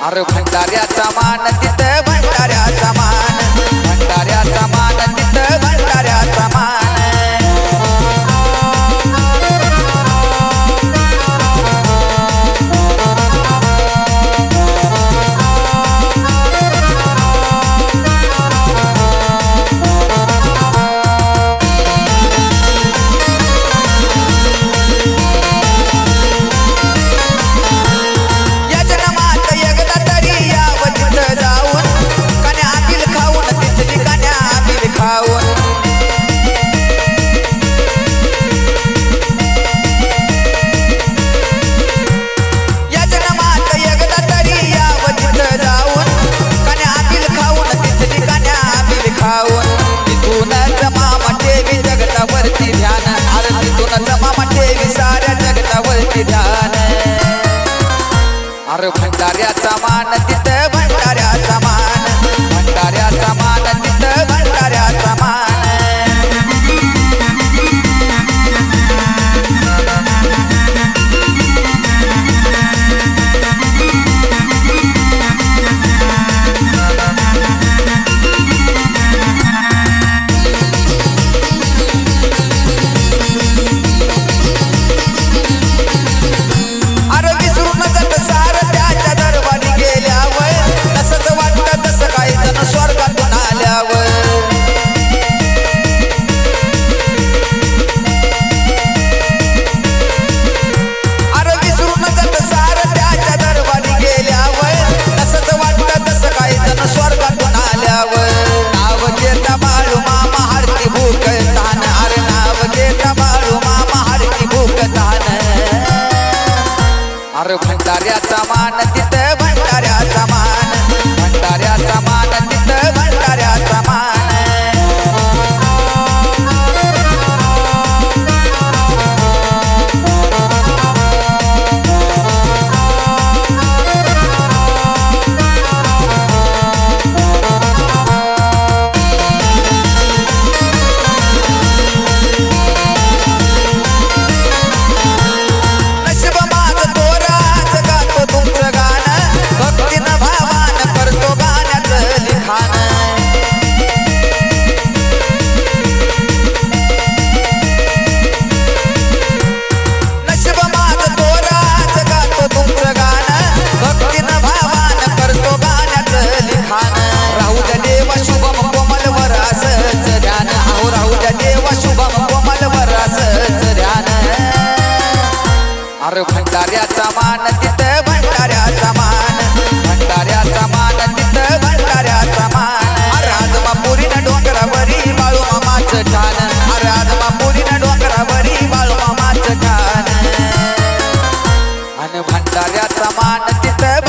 अरे भंडाऱ्याचा मान तिथं भंडाऱ्याचा मान, भंडाऱ्याचा मान तिथं भंडाऱ्याचा मान। जगतावरती ध्यान, आरतीतूनच मामा ठेवी साऱ्या जगतावरती ध्यान। अरे भंडाऱ्याचा मान तिथं भंडाऱ्याचा मान, भंडाऱ्याचा मान तिथं भंडाऱ्याचा मान। अरे भंडाऱ्याचा मान तिथं भंडाऱ्याचा मान, भंडाऱ्याचा मान तिथं भंडाऱ्याचा मान। अरे भंडाऱ्याचा मान तिथं भंडाऱ्याचा मान, भंडाऱ्याचा मान तिथं भंडाऱ्याचा मान। अरे आदमापुरीनं डोंगरावरी बाळू मामाचं ठाण, अरे आदमापुरीनं डोंगरावरी बाळू मामाचं ठाण। आणि भंडाऱ्याचा मान तिथं